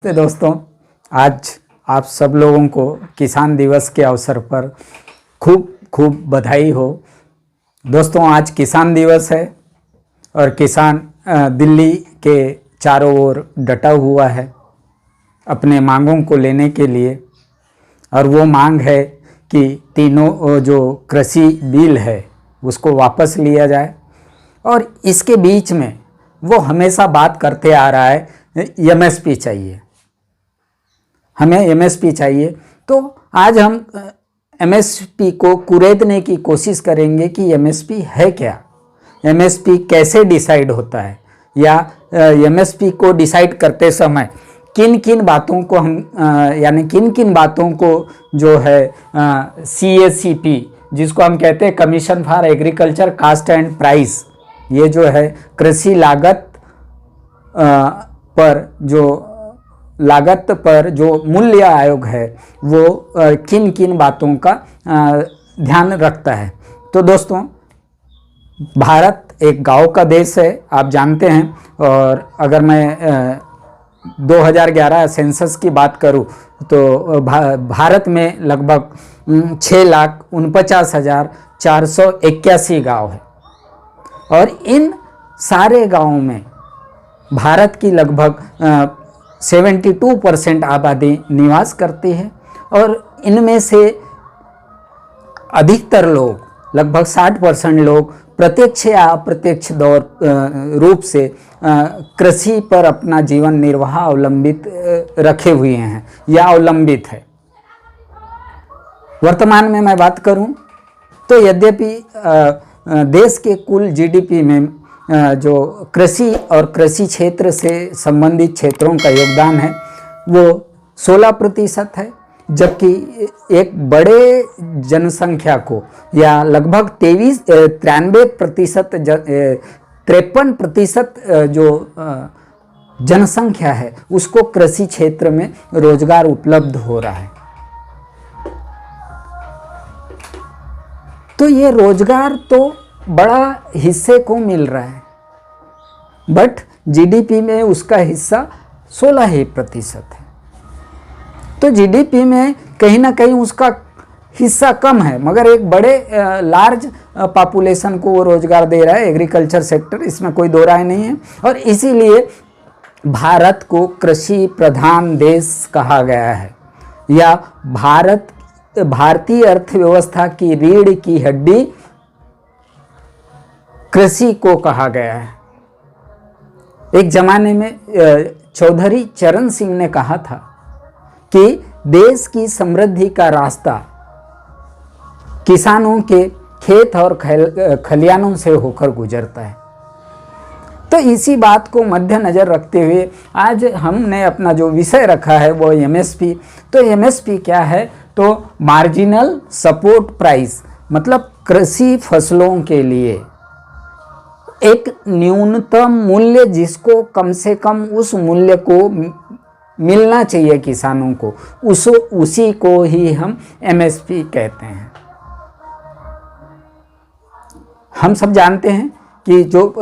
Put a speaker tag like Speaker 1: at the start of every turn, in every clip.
Speaker 1: तो दोस्तों, आज आप सब लोगों को किसान दिवस के अवसर पर खूब खूब बधाई हो। दोस्तों, आज किसान दिवस है और किसान दिल्ली के चारों ओर डटा हुआ है अपने मांगों को लेने के लिए। और वो मांग है कि तीनों जो कृषि बिल है उसको वापस लिया जाए। और इसके बीच में वो हमेशा बात करते आ रहा है एमएसपी चाहिए, हमें एमएसपी चाहिए। तो आज हम एमएसपी को कुरेदने की कोशिश करेंगे कि एमएसपी है क्या, एमएसपी कैसे डिसाइड होता है, या एमएसपी को डिसाइड करते समय किन किन बातों को हम यानी किन किन बातों को जो है CACP, जिसको हम कहते हैं commission for agriculture cost and price, ये जो है कृषि लागत पर जो मूल्य आयोग है वो किन किन बातों का ध्यान रखता है। तो दोस्तों, भारत एक गांव का देश है, आप जानते हैं। और अगर मैं 2011 सेंसस की बात करूं तो भारत में लगभग 6,49,481 गांव है। और इन सारे गांवों में भारत की लगभग 72% आबादी निवास करती है। और इनमें से अधिकतर लोग, लगभग 60% लोग प्रत्यक्ष या अप्रत्यक्ष रूप से कृषि पर अपना जीवन निर्वाह अवलंबित रखे हुए हैं या अवलंबित है। वर्तमान में मैं बात करूं तो यद्यपि देश के कुल जीडीपी में जो कृषि और कृषि क्षेत्र से संबंधित क्षेत्रों का योगदान है वो 16% है, जबकि एक बड़े जनसंख्या को या लगभग 53% जो जनसंख्या है उसको कृषि क्षेत्र में रोजगार उपलब्ध हो रहा है। तो ये रोजगार तो बड़ा हिस्से को मिल रहा है, बट जीडीपी में उसका हिस्सा 16% है। तो जीडीपी में कहीं ना कहीं उसका हिस्सा कम है, मगर एक बड़े लार्ज पॉपुलेशन को वो रोजगार दे रहा है एग्रीकल्चर सेक्टर, इसमें कोई दो राय नहीं है। और इसीलिए भारत को कृषि प्रधान देश कहा गया है, या भारतीय अर्थव्यवस्था की रीढ़ की हड्डी कृषि को कहा गया है। एक जमाने में चौधरी चरण सिंह ने कहा था कि देश की समृद्धि का रास्ता किसानों के खेत और खलियानों से होकर गुजरता है। तो इसी बात को मद्देनजर रखते हुए आज हमने अपना जो विषय रखा है वो एमएसपी। तो एमएसपी क्या है? तो मार्जिनल सपोर्ट प्राइस, मतलब कृषि फसलों के लिए एक न्यूनतम मूल्य, जिसको कम से कम उस मूल्य को मिलना चाहिए किसानों को, उसी को ही हम एमएसपी कहते हैं। हम सब जानते हैं कि जो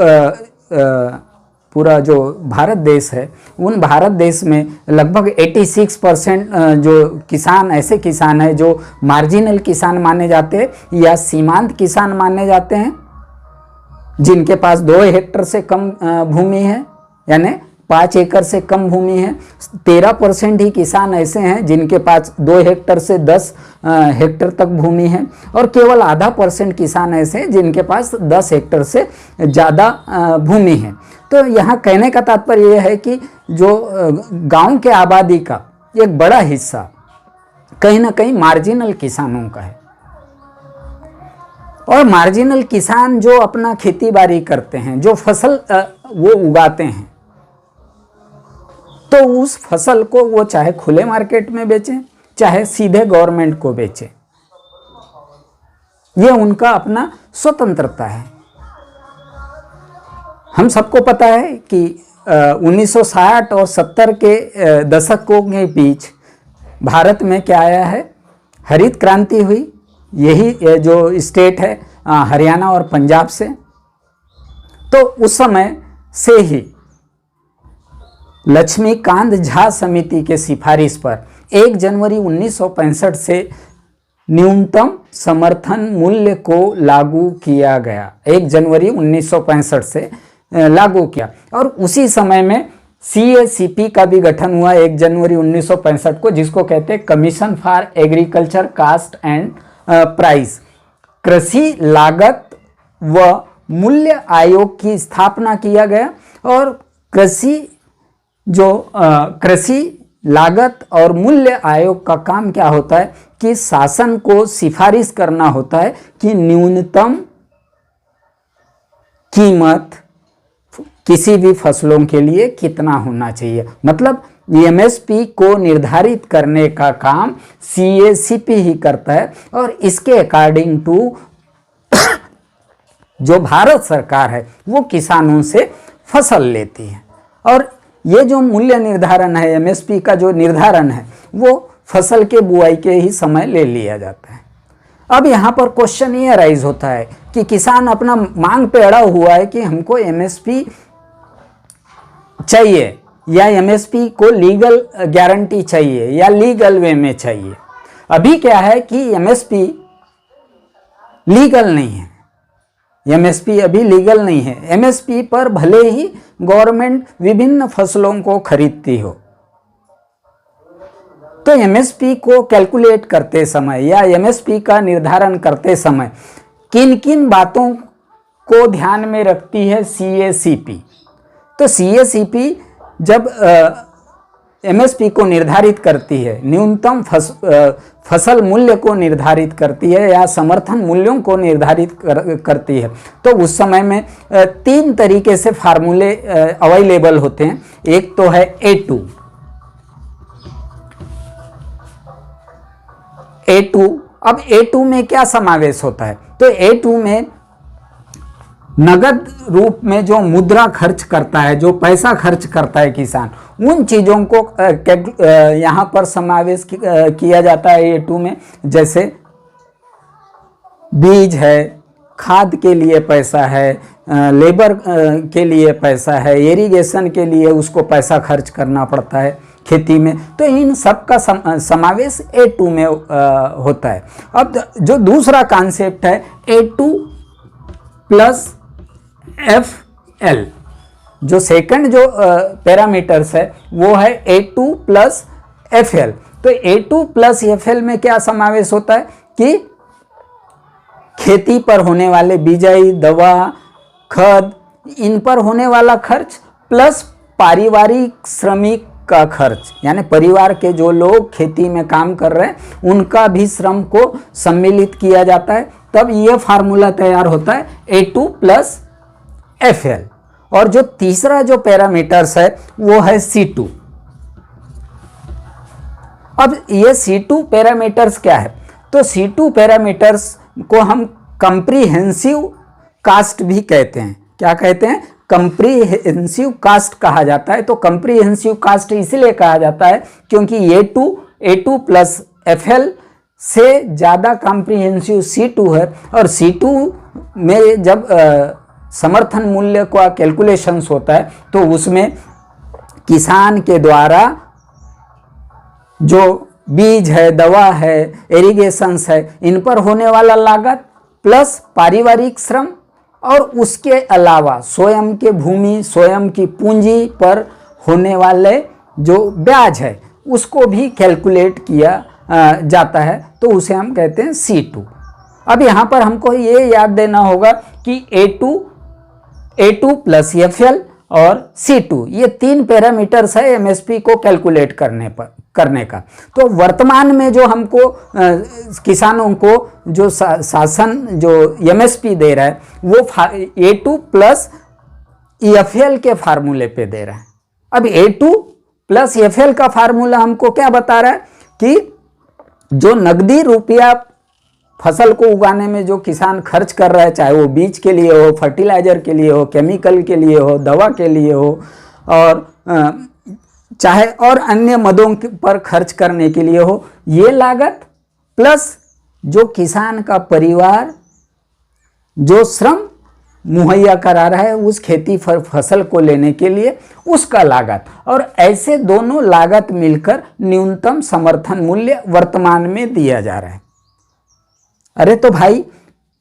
Speaker 1: पूरा जो भारत देश है, उन भारत देश में लगभग 86% जो किसान ऐसे किसान हैं जो मार्जिनल किसान माने जाते हैं या सीमांत किसान माने जाते हैं, जिनके पास 2 हेक्टर से कम भूमि है, यानी 5 एकड़ से कम भूमि है। 13% ही किसान ऐसे हैं जिनके पास 2 हेक्टर से 10 हेक्टर तक भूमि है। और केवल आधा % किसान ऐसे हैं जिनके पास 10 हेक्टर से ज़्यादा भूमि है। तो यहाँ कहने का तात्पर्य यह है कि जो गांव के आबादी का एक बड़ा हिस्सा कहीं ना कहीं मार्जिनल किसानों का है। और मार्जिनल किसान जो अपना खेती बाड़ी करते हैं, जो फसल वो उगाते हैं, तो उस फसल को वो चाहे खुले मार्केट में बेचें, चाहे सीधे गवर्नमेंट को बेचें, ये उनका अपना स्वतंत्रता है। हम सबको पता है कि 1960 और 70 के दशकों के बीच भारत में क्या आया है? हरित क्रांति हुई। यही जो स्टेट है हरियाणा और पंजाब से। तो उस समय से ही लक्ष्मीकांत झा समिति के सिफारिश पर 1 जनवरी 1965 से न्यूनतम समर्थन मूल्य को लागू किया गया। 1 जनवरी 1965 से लागू किया और उसी समय में CACP का भी गठन हुआ 1 जनवरी 1965 को, जिसको कहते हैं commission for agriculture cost and price. कृषि लागत व मूल्य आयोग की स्थापना किया गया और कृषि लागत और मूल्य आयोग का काम क्या होता है कि शासन को सिफारिश करना होता है कि न्यूनतम कीमत किसी भी फसलों के लिए कितना होना चाहिए। मतलब MSP को निर्धारित करने का काम CACP ही करता है और इसके अकॉर्डिंग टू जो भारत सरकार है वो किसानों से फसल लेती है और ये जो मूल्य निर्धारण है, MSP का जो निर्धारण है, वो फसल के बुआई के ही समय ले लिया जाता है। अब यहाँ पर क्वेश्चन ये अराइज होता है कि किसान अपना मांग पे अड़ा हुआ है कि हमको MSP चाहिए या MSP को लीगल गारंटी चाहिए या लीगल वे में चाहिए। अभी क्या है कि MSP लीगल नहीं है, MSP अभी लीगल नहीं है। MSP पर भले ही गवर्नमेंट विभिन्न फसलों को खरीदती हो, तो MSP को कैलकुलेट करते समय या MSP का निर्धारण करते समय किन किन बातों को ध्यान में रखती है CACP। तो CACP जब MSP को निर्धारित करती है, न्यूनतम फसल मूल्य को निर्धारित करती है या समर्थन मूल्यों को निर्धारित करती है, तो उस समय में 3 तरीके से फार्मूले अवेलेबल होते हैं। एक तो है A2। अब A2 में क्या समावेश होता है? तो A2 में नगद रूप में जो मुद्रा खर्च करता है, जो पैसा खर्च करता है किसान, उन चीज़ों को यहाँ पर समावेश किया जाता है A2 में। जैसे बीज है, खाद के लिए पैसा है, लेबर के लिए पैसा है, इरिगेशन के लिए उसको पैसा खर्च करना पड़ता है खेती में, तो इन सब का समावेश A2 में होता है। अब जो दूसरा कॉन्सेप्ट है A2 प्लस FL, जो सेकंड जो पैरामीटर्स है वो है A2 प्लस FL। तो A2 प्लस FL में क्या समावेश होता है कि खेती पर होने वाले बिजाई, दवा, खाद, इन पर होने वाला खर्च प्लस पारिवारिक श्रमिक का खर्च, यानी परिवार के जो लोग खेती में काम कर रहे हैं उनका भी श्रम को सम्मिलित किया जाता है। तब ये फार्मूला तैयार होता है A2 प्लस FL। और जो तीसरा जो पैरामीटर्स है वो है C2। अब ये C2 पैरामीटर्स क्या है? तो C2 पैरामीटर्स को हम कंप्रीहेंसिव कास्ट भी कहते हैं। क्या कहते हैं? कंप्रीहेंसिव कास्ट कहा जाता है। तो कंप्रीहेंसिव कास्ट इसलिए कहा जाता है क्योंकि A2 प्लस FL से ज़्यादा कंप्रीहेंसिव C2 है और C2 में जब समर्थन मूल्य का कैलकुलेशंस होता है तो उसमें किसान के द्वारा जो बीज है, दवा है, इरिगेशंस है, इन पर होने वाला लागत प्लस पारिवारिक श्रम और उसके अलावा स्वयं के भूमि, स्वयं की पूंजी पर होने वाले जो ब्याज है उसको भी कैलकुलेट किया जाता है, तो उसे हम कहते हैं C2। अब यहाँ पर हमको ये याद देना होगा कि A2 प्लस FL और C2 ये 3 पैरामीटर्स है MSP को कैलकुलेट करने का। तो वर्तमान में जो हमको किसानों को जो शासन जो MSP दे रहा है वो A2 प्लस FL के फार्मूले पे दे रहा है। अब A2 प्लस FL का फार्मूला हमको क्या बता रहा है कि जो नकदी रुपया फसल को उगाने में जो किसान खर्च कर रहा है, चाहे वो बीज के लिए हो, फर्टिलाइजर के लिए हो, केमिकल के लिए हो, दवा के लिए हो और चाहे और अन्य मदों पर खर्च करने के लिए हो, ये लागत प्लस जो किसान का परिवार जो श्रम मुहैया करा रहा है उस खेती फसल को लेने के लिए उसका लागत, और ऐसे दोनों लागत मिलकर न्यूनतम समर्थन मूल्य वर्तमान में दिया जा रहा है। अरे तो भाई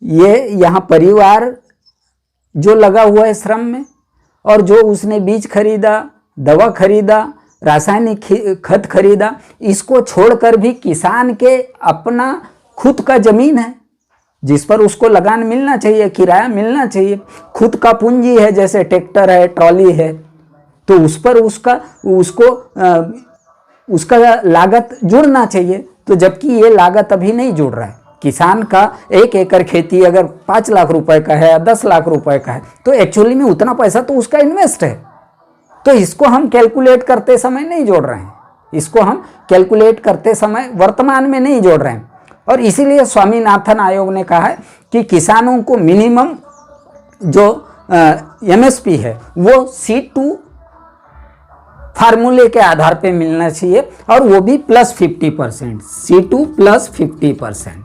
Speaker 1: ये यहाँ परिवार जो लगा हुआ है श्रम में, और जो उसने बीज खरीदा, दवा खरीदा, रासायनिक खत खरीदा, इसको छोड़कर भी किसान के अपना खुद का जमीन है जिस पर उसको लगान मिलना चाहिए, किराया मिलना चाहिए, खुद का पूंजी है, जैसे ट्रैक्टर है, ट्रॉली है, तो उस पर उसका लागत जुड़ना चाहिए। तो जबकि ये लागत अभी नहीं जुड़ रहा है। किसान का 1 एकड़ खेती अगर 5 लाख रुपए का है या 10 लाख रुपए का है, तो एक्चुअली में उतना पैसा तो उसका इन्वेस्ट है। तो इसको हम कैलकुलेट करते समय नहीं जोड़ रहे हैं, इसको हम कैलकुलेट करते समय वर्तमान में नहीं जोड़ रहे हैं। और इसीलिए स्वामीनाथन आयोग ने कहा है कि किसानों को मिनिमम जो एमएसपी है वो C2 फार्मूले के आधार पे मिलना चाहिए, और वो भी +50%, C2 +50%।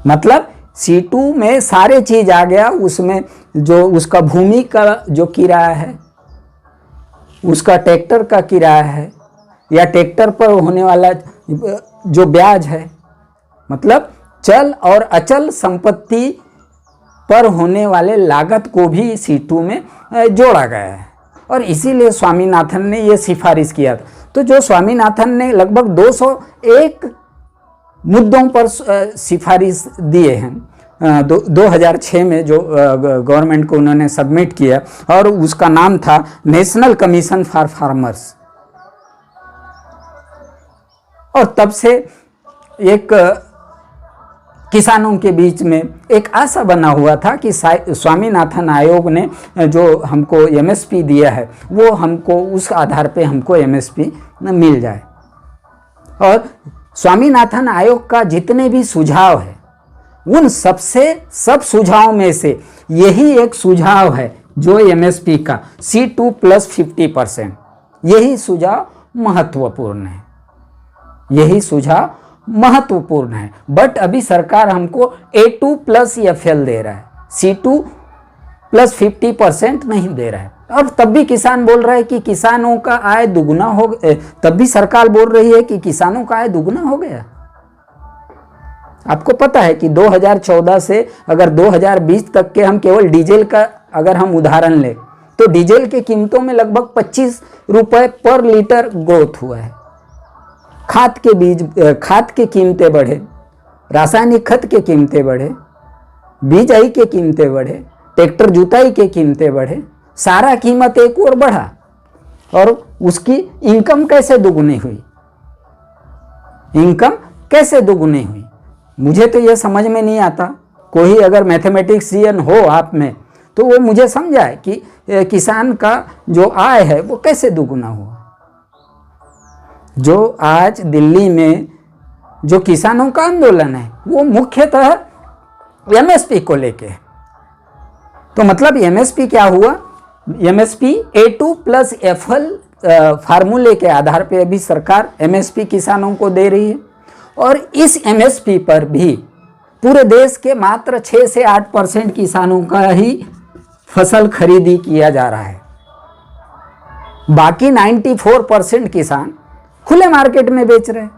Speaker 1: मतलब C2 में सारे चीज आ गया, उसमें जो उसका भूमि का जो किराया है, उसका ट्रैक्टर का किराया है, या ट्रैक्टर पर होने वाला जो ब्याज है, मतलब चल और अचल संपत्ति पर होने वाले लागत को भी C2 में जोड़ा गया है। और इसीलिए स्वामीनाथन ने ये सिफारिश किया था। तो जो स्वामीनाथन ने लगभग 201 मुद्दों पर सिफारिश दिए हैं 2006 में, जो गवर्नमेंट को उन्होंने सबमिट किया, और उसका नाम था नेशनल कमीशन फॉर फार्मर्स। और तब से एक किसानों के बीच में एक आशा बना हुआ था कि स्वामीनाथन आयोग ने जो हमको एमएसपी दिया है वो हमको उस आधार पे हमको एमएसपी मिल जाए। और स्वामीनाथन आयोग का जितने भी सुझाव है, उन सब सुझावों में से यही एक सुझाव है जो एमएसपी का C2 +50%, यही सुझाव महत्वपूर्ण है, यही सुझाव महत्वपूर्ण है। बट अभी सरकार हमको A2 + FL दे रहा है, C2 +50% नहीं दे रहा है। और तब भी किसान बोल रहा है कि किसानों का आय दुगना हो, तब भी सरकार बोल रही है कि किसानों का आय दुगना हो गया। आपको पता है कि 2014 से अगर 2020 तक के हम केवल डीजल का अगर हम उदाहरण लें, तो डीजल की कीमतों में लगभग 25 रुपए पर लीटर ग्रोथ हुआ है। खाद के कीमतें बढ़े, रासायनिक खत के कीमतें बढ़े, बीजाई के कीमतें बढ़े, ट्रैक्टर जुताई के कीमतें बढ़े, सारा कीमत एक और बढ़ा, और उसकी इनकम कैसे दुगुनी हुई? इनकम कैसे दुगुनी हुई? मुझे तो यह समझ में नहीं आता। कोई अगर मैथमेटिशियन हो आप में, तो वो मुझे समझाए कि किसान का जो आय है वो कैसे दुगुना हुआ। जो आज दिल्ली में जो किसानों का आंदोलन है वो मुख्यतः एमएसपी को लेके। तो मतलब एमएसपी क्या हुआ? एमएसपी A2 + FL फार्मूले के आधार पे अभी सरकार एमएसपी किसानों को दे रही है, और इस एमएसपी पर भी पूरे देश के मात्र 6 से 8% किसानों का ही फसल खरीदी किया जा रहा है। बाकी 94% किसान खुले मार्केट में बेच रहे हैं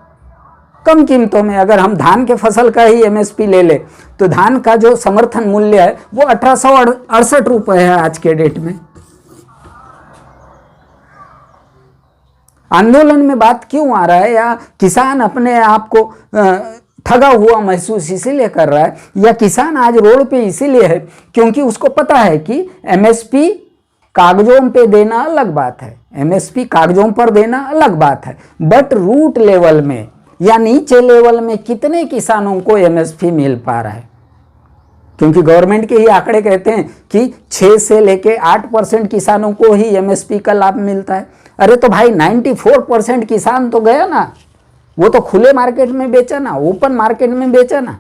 Speaker 1: कम कीमतों में। अगर हम धान के फसल का ही एमएसपी ले ले, तो धान का जो समर्थन मूल्य है वो 1868 रुपए है आज के डेट में। आंदोलन में बात क्यों आ रहा है, या किसान अपने आप को ठगा हुआ महसूस इसीलिए कर रहा है, या किसान आज रोड पे इसीलिए है क्योंकि उसको पता है कि एमएसपी कागजों पे देना अलग बात है, एमएसपी कागजों पर देना अलग बात है, बट रूट लेवल में या नीचे लेवल में कितने किसानों को एमएसपी मिल पा रहा है? क्योंकि गवर्नमेंट के ही आंकड़े कहते हैं कि 6 से लेके 8% किसानों को ही एमएसपी का लाभ मिलता है। अरे तो भाई 94% किसान तो गया ना, वो तो खुले मार्केट में बेचा ना, ओपन मार्केट में बेचा ना।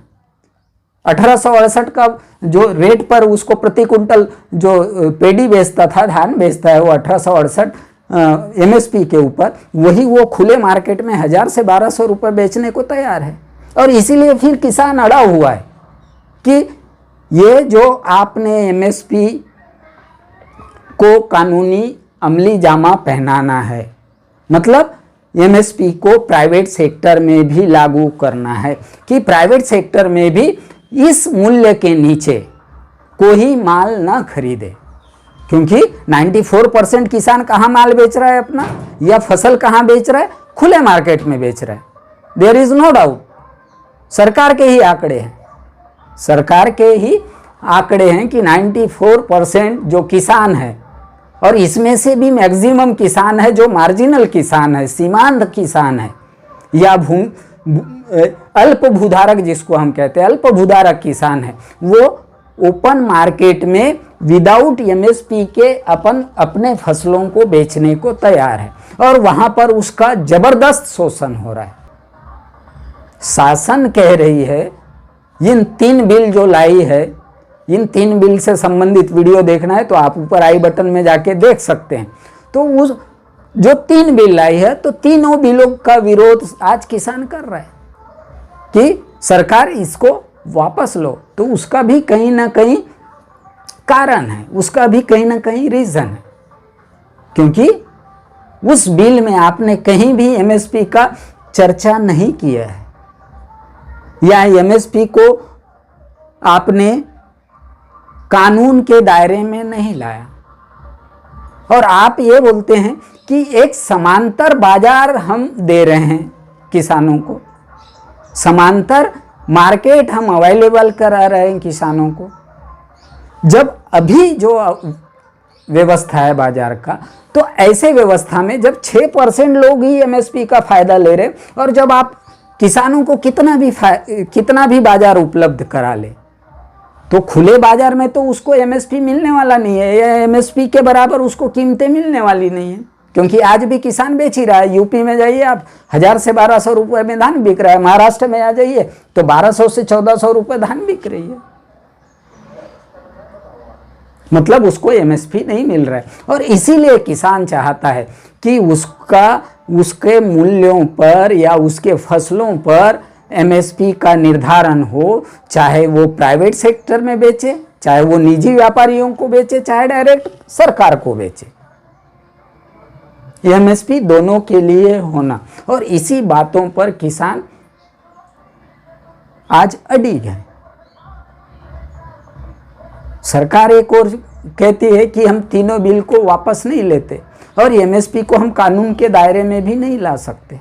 Speaker 1: 1868 का जो रेट पर उसको प्रति कुंटल जो पेडी बेचता था, धान बेचता है, वो 1868 एमएसपी के ऊपर, वही वो खुले मार्केट में 1000 से 1200 रुपये बेचने को तैयार है। और इसीलिए फिर किसान अड़ा हुआ है कि ये जो आपने एमएसपी को कानूनी अमली जामा पहनाना है, मतलब एमएसपी को प्राइवेट सेक्टर में भी लागू करना है कि प्राइवेट सेक्टर में भी इस मूल्य के नीचे कोई माल ना खरीदे। क्योंकि 94% किसान कहाँ माल बेच रहा है अपना, या फसल कहाँ बेच रहा है? खुले मार्केट में बेच रहा है। There is no doubt. सरकार के ही आंकड़े हैं, सरकार के ही आंकड़े हैं कि 94% जो किसान है, और इसमें से भी मैक्सिमम किसान है जो मार्जिनल किसान है, सीमांत किसान है, या अल्प भूधारक जिसको हम कहते हैं, अल्प भूधारक किसान है, वो ओपन मार्केट में विदाउट एमएसपी के अपने फसलों को बेचने को तैयार है, और वहां पर उसका जबरदस्त शोषण हो रहा है। शासन कह रही है, इन 3 बिल जो लाई है, इन 3 बिल से संबंधित वीडियो देखना है तो आप ऊपर आई बटन में जाके देख सकते हैं। तो उस जो 3 बिल लाई है, तो तीनों बिलों का विरोध आज किसान कर रहा है कि सरकार इसको वापस लो। तो उसका भी कहीं ना कहीं कारण है, उसका भी कहीं ना कहीं रीजन है, क्योंकि उस बिल में आपने कहीं भी एमएसपी का चर्चा नहीं किया है, या एमएसपी को आपने कानून के दायरे में नहीं लाया, और आप ये बोलते हैं कि एक समांतर बाजार हम दे रहे हैं किसानों को, समांतर मार्केट हम अवेलेबल करा रहे हैं किसानों को। जब अभी जो व्यवस्था है बाजार का, तो ऐसे व्यवस्था में जब 6% लोग ही एमएसपी का फायदा ले रहे, और जब आप किसानों को कितना भी बाजार उपलब्ध करा ले, तो खुले बाजार में तो उसको एमएसपी मिलने वाला नहीं है, या एमएसपी के बराबर उसको कीमतें मिलने वाली नहीं है, क्योंकि आज भी किसान बेच ही रहा है। यूपी में जाइए आप, 1000 से 1200 रुपये में धान बिक रहा है। महाराष्ट्र में आ जाइए तो 1200 से 1400 रुपये धान बिक रही है, मतलब उसको एमएसपी नहीं मिल रहा है। और इसीलिए किसान चाहता है कि उसके मूल्यों पर या उसके फसलों पर एमएसपी का निर्धारण हो, चाहे वो प्राइवेट सेक्टर में बेचे, चाहे वो निजी व्यापारियों को बेचे, चाहे डायरेक्ट सरकार को बेचे। एमएसपी दोनों के लिए होना, और इसी बातों पर किसान आज अडिग है। सरकार एक और कहती है कि हम तीनों बिल को वापस नहीं लेते, और एमएसपी को हम कानून के दायरे में भी नहीं ला सकते।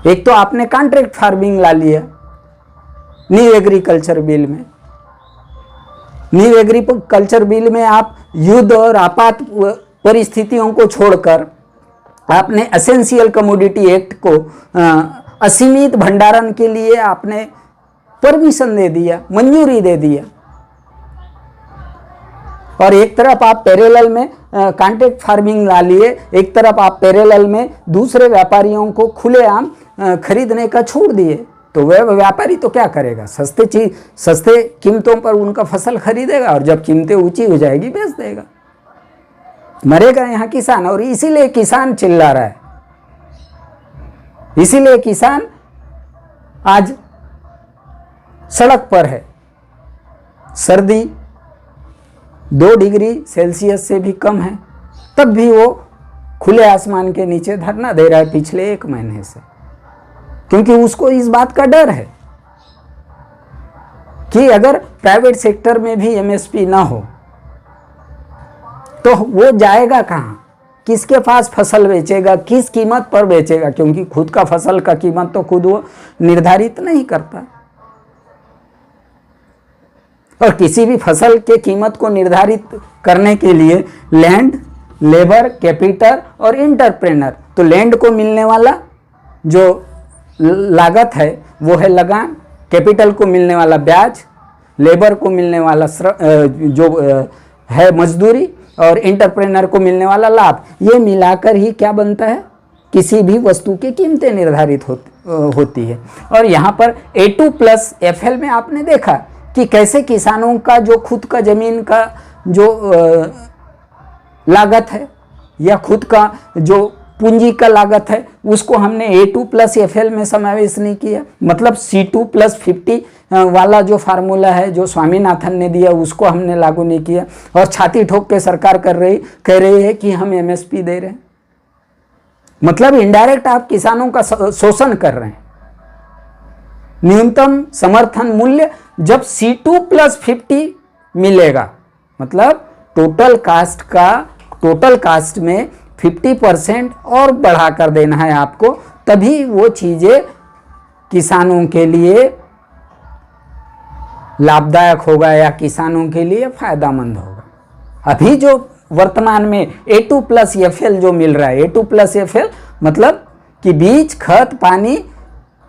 Speaker 1: एक तो आपने कॉन्ट्रैक्ट फार्मिंग ला लिया न्यू एग्रीकल्चर बिल में। न्यू एग्रीकल्चर बिल में आप युद्ध और आपात परिस्थितियों को छोड़कर आपने एसेंशियल कमोडिटी एक्ट को असीमित भंडारण के लिए आपने परमिशन दे दिया, मंजूरी दे दिया। और एक तरफ आप पैरेलल में कॉन्ट्रैक्ट फार्मिंग ला लिए, एक तरफ आप पैरेलल में दूसरे व्यापारियों को खुलेआम खरीदने का छोड़ दिए। तो वह व्यापारी तो क्या करेगा? सस्ते कीमतों पर उनका फसल खरीदेगा, और जब कीमतें ऊंची हो जाएगी बेच देगा। मरेगा यहाँ किसान, और इसीलिए किसान चिल्ला रहा है। इसीलिए किसान आज सड़क पर है। सर्दी 2 डिग्री सेल्सियस से भी कम है, तब भी वो खुले आसमान के नीचे धरना दे रहा है पिछले 1 महीने से, क्योंकि उसको इस बात का डर है कि अगर प्राइवेट सेक्टर में भी एमएसपी ना हो तो वो जाएगा कहाँ, किसके पास फसल बेचेगा, किस कीमत पर बेचेगा, क्योंकि खुद का फसल का कीमत तो खुद वो निर्धारित नहीं करता। और किसी भी फसल के कीमत को निर्धारित करने के लिए लैंड, लेबर, कैपिटल और इंटरप्रेनर, तो लैंड को मिलने वाला जो लागत है वो है लगान, कैपिटल को मिलने वाला ब्याज, लेबर को मिलने वाला जो है मजदूरी, और इंटरप्रेनर को मिलने वाला लाभ। ये मिलाकर ही क्या बनता है? किसी भी वस्तु की कीमतें निर्धारित होती है। और यहाँ पर A2+FL में आपने देखा कि कैसे किसानों का जो खुद का जमीन का जो लागत है, या खुद का जो पूंजी का लागत है, उसको हमने A2+FL में समावेश नहीं किया। मतलब C2+50 वाला जो फार्मूला है जो स्वामीनाथन ने दिया उसको हमने लागू नहीं किया, और छाती ठोक के सरकार कह रही है कि हम एमएसपी दे रहे हैं। मतलब इनडायरेक्ट आप किसानों का शोषण कर रहे हैं। न्यूनतम समर्थन मूल्य जब C2+50 मिलेगा, मतलब टोटल कास्ट में 50% और बढ़ाकर देना है आपको, तभी वो चीजें किसानों के लिए लाभदायक होगा या किसानों के लिए फायदेमंद होगा। अभी जो वर्तमान में A2+FL जो मिल रहा है, A2+FL मतलब कि बीज, खत, पानी,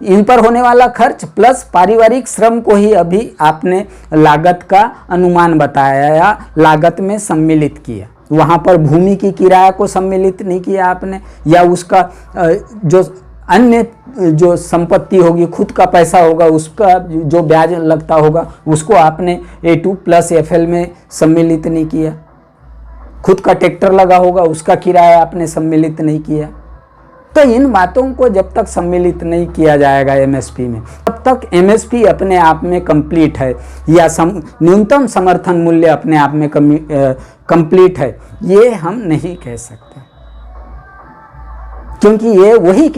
Speaker 1: इन पर होने वाला खर्च प्लस पारिवारिक श्रम को ही अभी आपने लागत का अनुमान बताया या लागत में सम्मिलित किया। वहाँ पर भूमि की किराया को सम्मिलित नहीं किया आपने, या उसका जो अन्य जो संपत्ति होगी, खुद का पैसा होगा, उसका जो ब्याज लगता होगा उसको आपने A2+FL में सम्मिलित नहीं किया। खुद का ट्रैक्टर लगा होगा उसका किराया आपने सम्मिलित नहीं किया। तो इन बातों को जब तक सम्मिलित नहीं किया जाएगा एमएसपी में, तब तक एमएसपी अपने आप में कंप्लीट है या न्यूनतम समर्थन मूल्य अपने आप में कंप्लीट है, ये हम नहीं कह सकते, क्योंकि ये वही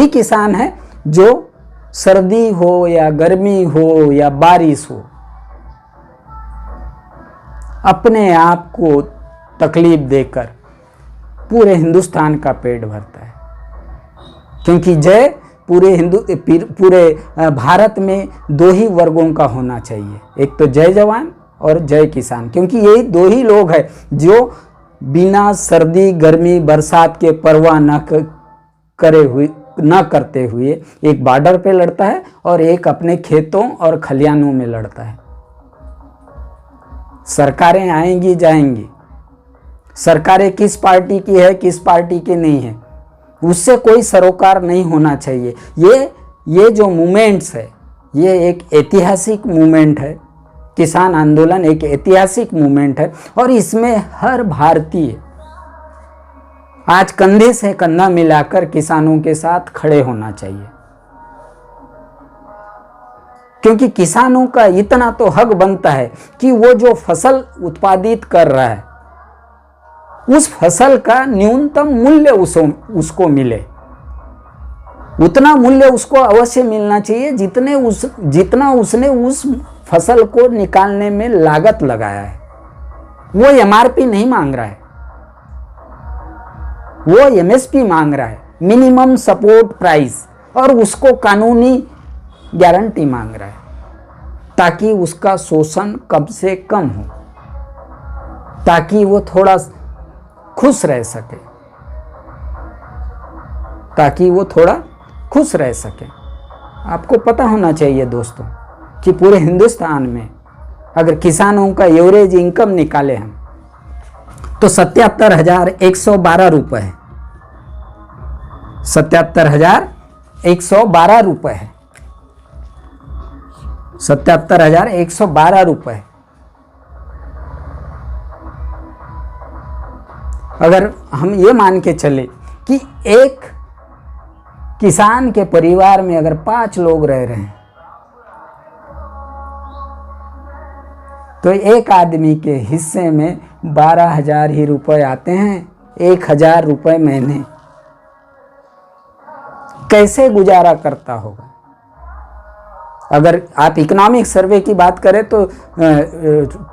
Speaker 1: किसान है जो सर्दी हो या गर्मी हो या बारिश हो, अपने आप को तकलीफ देकर पूरे हिंदुस्तान का पेट भरता है। क्योंकि जय पूरे भारत में दो ही वर्गों का होना चाहिए, एक तो जय जवान और जय किसान, क्योंकि यही दो ही लोग हैं जो बिना सर्दी गर्मी बरसात के परवाह न करते हुए एक बॉर्डर पे लड़ता है और एक अपने खेतों और खलिहानों में लड़ता है। सरकारें आएंगी जाएंगी, सरकारें किस पार्टी की है किस पार्टी की नहीं है उससे कोई सरोकार नहीं होना चाहिए। ये जो मूवमेंट्स है, ये एक ऐतिहासिक मूवमेंट है। किसान आंदोलन एक ऐतिहासिक मूवमेंट है और इसमें हर भारतीय आज कंधे से कंधा मिलाकर किसानों के साथ खड़े होना चाहिए, क्योंकि किसानों का इतना तो हक बनता है कि वो जो फसल उत्पादित कर रहा है उस फसल का न्यूनतम मूल्य उसको मिले। उतना मूल्य उसको अवश्य मिलना चाहिए जितना उसने उस फसल को निकालने में लागत लगाया है। वो एमआरपी नहीं मांग रहा है, वो एमएसपी मांग रहा है, मिनिमम सपोर्ट प्राइस, और उसको कानूनी गारंटी मांग रहा है ताकि उसका शोषण कम से कम हो, ताकि वो थोड़ा खुश रह सके, आपको पता होना चाहिए दोस्तों कि पूरे हिंदुस्तान में अगर किसानों का एवरेज इनकम निकाले हम तो 77,112 रुपये है। 77,112 रुपये है। 77,112 रुपये। अगर हम ये मान के चले कि एक किसान के परिवार में अगर 5 लोग रह रहे हैं तो एक आदमी के हिस्से में 12,000 ही रुपए आते हैं, 1,000 रुपए महीने। कैसे गुजारा करता होगा? अगर आप इकोनॉमिक सर्वे की बात करें तो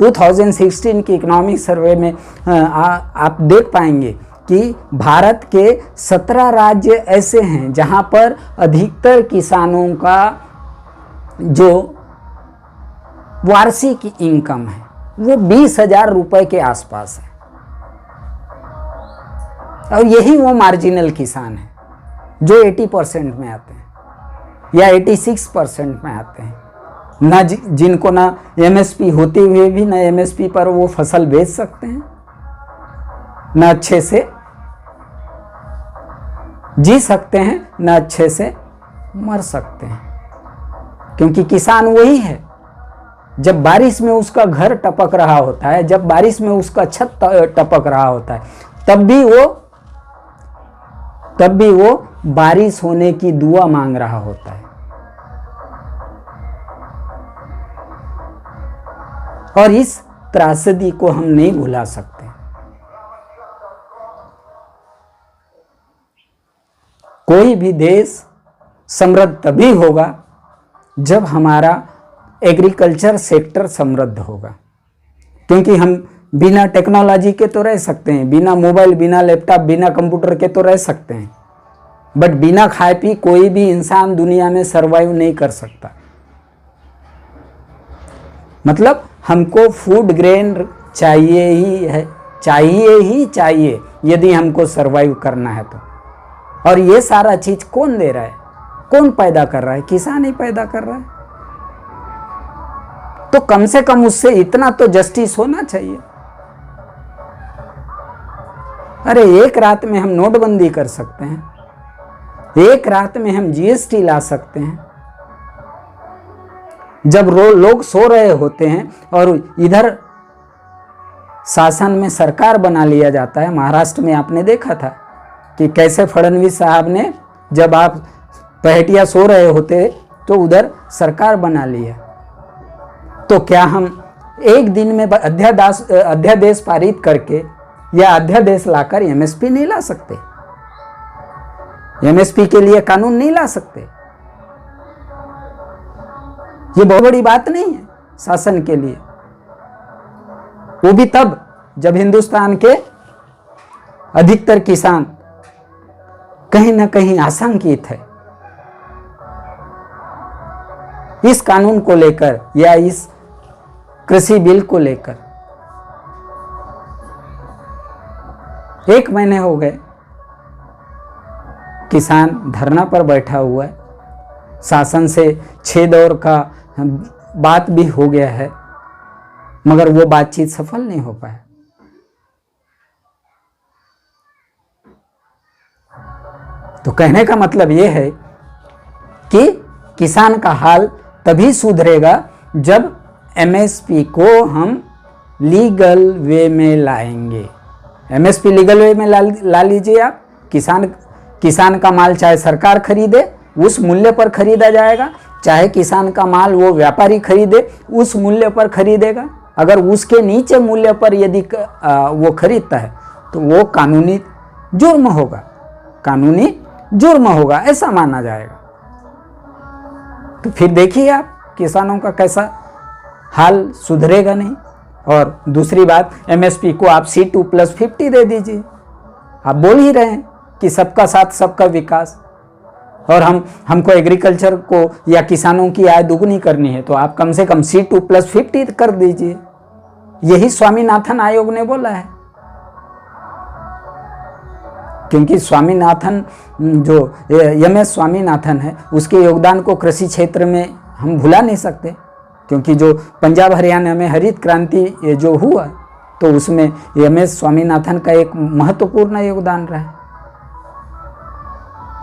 Speaker 1: 2016 की इकोनॉमिक सर्वे में आप देख पाएंगे कि भारत के 17 राज्य ऐसे हैं जहां पर अधिकतर किसानों का जो वार्षिक इनकम है वो 20,000 रुपए के आसपास है, और यही वो मार्जिनल किसान है जो 80% में आते हैं या 86% में आते हैं, ना जिनको ना एमएसपी होते हुए भी ना एमएसपी पर वो फसल बेच सकते हैं, ना अच्छे से जी सकते हैं, ना अच्छे से मर सकते हैं। क्योंकि किसान वही है, जब बारिश में उसका घर टपक रहा होता है, जब बारिश में उसका छत टपक रहा होता है, तब भी वो बारिश होने की दुआ मांग रहा होता है। और इस त्रासदी को हम नहीं भुला सकते। कोई भी देश समृद्ध तभी होगा जब हमारा एग्रीकल्चर सेक्टर समृद्ध होगा, क्योंकि हम बिना टेक्नोलॉजी के तो रह सकते हैं, बिना मोबाइल, बिना लैपटॉप, बिना कंप्यूटर के तो रह सकते हैं, बट बिना खाए पी कोई भी इंसान दुनिया में सरवाइव नहीं कर सकता। मतलब हमको फूड ग्रेन चाहिए ही है, चाहिए ही चाहिए यदि हमको सरवाइव करना है तो। और ये सारा चीज कौन दे रहा है, कौन पैदा कर रहा है? किसान ही पैदा कर रहा है। तो कम से कम उससे इतना तो जस्टिस होना चाहिए। अरे एक रात में हम नोटबंदी कर सकते हैं, एक रात में हम जीएसटी ला सकते हैं। जब लोग सो रहे होते हैं और इधर शासन में सरकार बना लिया जाता है। महाराष्ट्र में आपने देखा था कि कैसे फडणवीस साहब ने, जब आप पहटिया सो रहे होते तो उधर सरकार बना लिया। तो क्या हम एक दिन में अध्यादेश पारित करके या अध्यादेश लाकर एमएसपी नहीं ला सकते? एमएसपी के लिए कानून नहीं ला सकते? ये बहुत बड़ी बात नहीं है शासन के लिए, वो भी तब जब हिंदुस्तान के अधिकतर किसान कहीं ना कहीं आशंकित है इस कानून को लेकर या इस कृषि बिल को लेकर। 1 महीने हो गए किसान धरना पर बैठा हुआ है, शासन से 6 दौर का बात भी हो गया है, मगर वो बातचीत सफल नहीं हो पाया। तो कहने का मतलब ये है कि किसान का हाल तभी सुधरेगा जब एमएसपी को हम लीगल वे में लाएंगे। एमएसपी लीगल वे में ला लीजिए आप। किसान का माल चाहे सरकार खरीदे उस मूल्य पर खरीदा जाएगा, चाहे किसान का माल वो व्यापारी खरीदे उस मूल्य पर खरीदेगा। अगर उसके नीचे मूल्य पर यदि वो खरीदता है तो वो कानूनी जुर्म होगा, कानूनी जुर्म होगा, ऐसा माना जाएगा। तो फिर देखिए आप किसानों का कैसा हाल सुधरेगा नहीं। और दूसरी बात, एमएसपी को आप C2+50 दे दीजिए। आप बोल ही रहे हैं कि सबका साथ सबका विकास, और हमको एग्रीकल्चर को या किसानों की आय दुगनी करनी है, तो आप कम से कम C2+50 कर दीजिए। यही स्वामीनाथन आयोग ने बोला है, क्योंकि स्वामीनाथन जो MS स्वामीनाथन है उसके योगदान को कृषि क्षेत्र में हम भुला नहीं सकते, क्योंकि जो पंजाब हरियाणा में हरित क्रांति जो हुआ तो उसमें MS स्वामीनाथन का एक महत्वपूर्ण योगदान रहा है।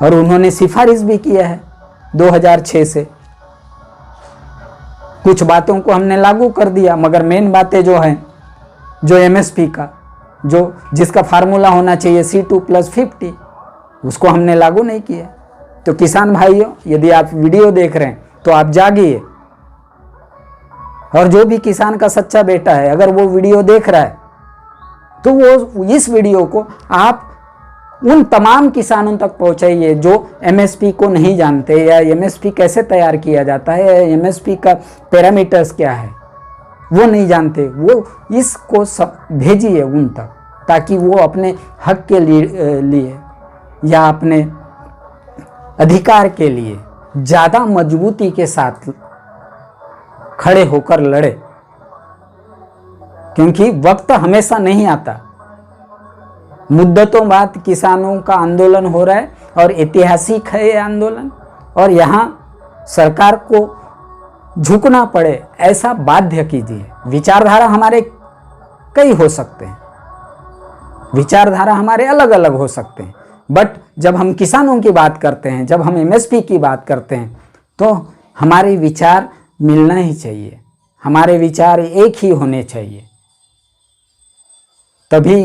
Speaker 1: और उन्होंने सिफारिश भी किया है 2006 से। कुछ बातों को हमने लागू कर दिया, मगर मेन बातें जो हैं, जो एमएसपी का जिसका फार्मूला होना चाहिए C2+50, उसको हमने लागू नहीं किया। तो किसान भाइयों, यदि आप वीडियो देख रहे हैं तो आप जागिए, और जो भी किसान का सच्चा बेटा है अगर वो वीडियो देख रहा है तो वो इस वीडियो को आप उन तमाम किसानों तक पहुंचाइए जो एमएसपी को नहीं जानते, या एमएसपी कैसे तैयार किया जाता है, एमएसपी का पैरामीटर्स क्या है वो नहीं जानते। वो इसको भेजिए उन तक, ताकि वो अपने हक के लिए या अपने अधिकार के लिए ज़्यादा मजबूती के साथ खड़े होकर लड़े, क्योंकि वक्त हमेशा नहीं आता। मुद्दतों बाद किसानों का आंदोलन हो रहा है और ऐतिहासिक है ये आंदोलन, और यहाँ सरकार को झुकना पड़े ऐसा बाध्य कीजिए। विचारधारा हमारे कई हो सकते हैं, विचारधारा हमारे अलग अलग हो सकते हैं, बट जब हम किसानों की बात करते हैं, जब हम एमएसपी की बात करते हैं, तो हमारे विचार मिलना ही चाहिए, हमारे विचार एक ही होने चाहिए। तभी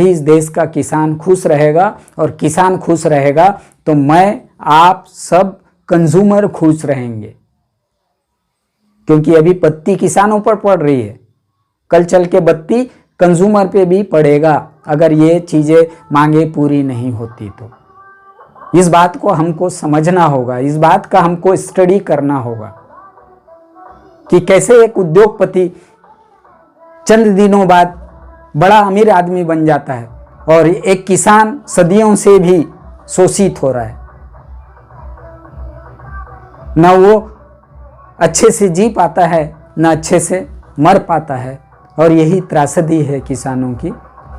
Speaker 1: इस देश का किसान खुश रहेगा, और किसान खुश रहेगा तो मैं आप सब कंज्यूमर खुश रहेंगे। क्योंकि अभी पत्ती किसानों पर पड़ रही है, कल चल के बत्ती कंज्यूमर पे भी पड़ेगा अगर ये चीज़ें मांगे पूरी नहीं होती तो। इस बात को हमको समझना होगा, इस बात का हमको स्टडी करना होगा कि कैसे एक उद्योगपति चंद दिनों बाद बड़ा अमीर आदमी बन जाता है और एक किसान सदियों से भी शोषित हो रहा है, ना वो अच्छे से जी पाता है ना अच्छे से मर पाता है, और यही त्रासदी है किसानों की।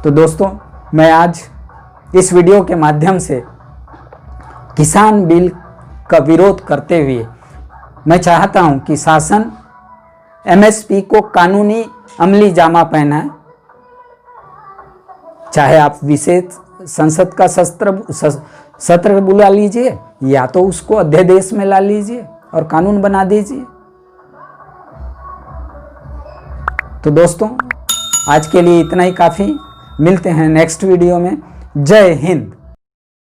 Speaker 1: तो दोस्तों, मैं आज इस वीडियो के माध्यम से किसान बिल का विरोध करते हुए मैं चाहता हूं कि शासन एमएसपी को कानूनी अमली जामा पहनाए, चाहे आप विशेष संसद का सत्र बुला लीजिए या तो उसको अध्यादेश में ला लीजिए और कानून बना दीजिए। तो दोस्तों, आज के लिए इतना ही काफ़ी। मिलते हैं नेक्स्ट वीडियो में। जय हिंद।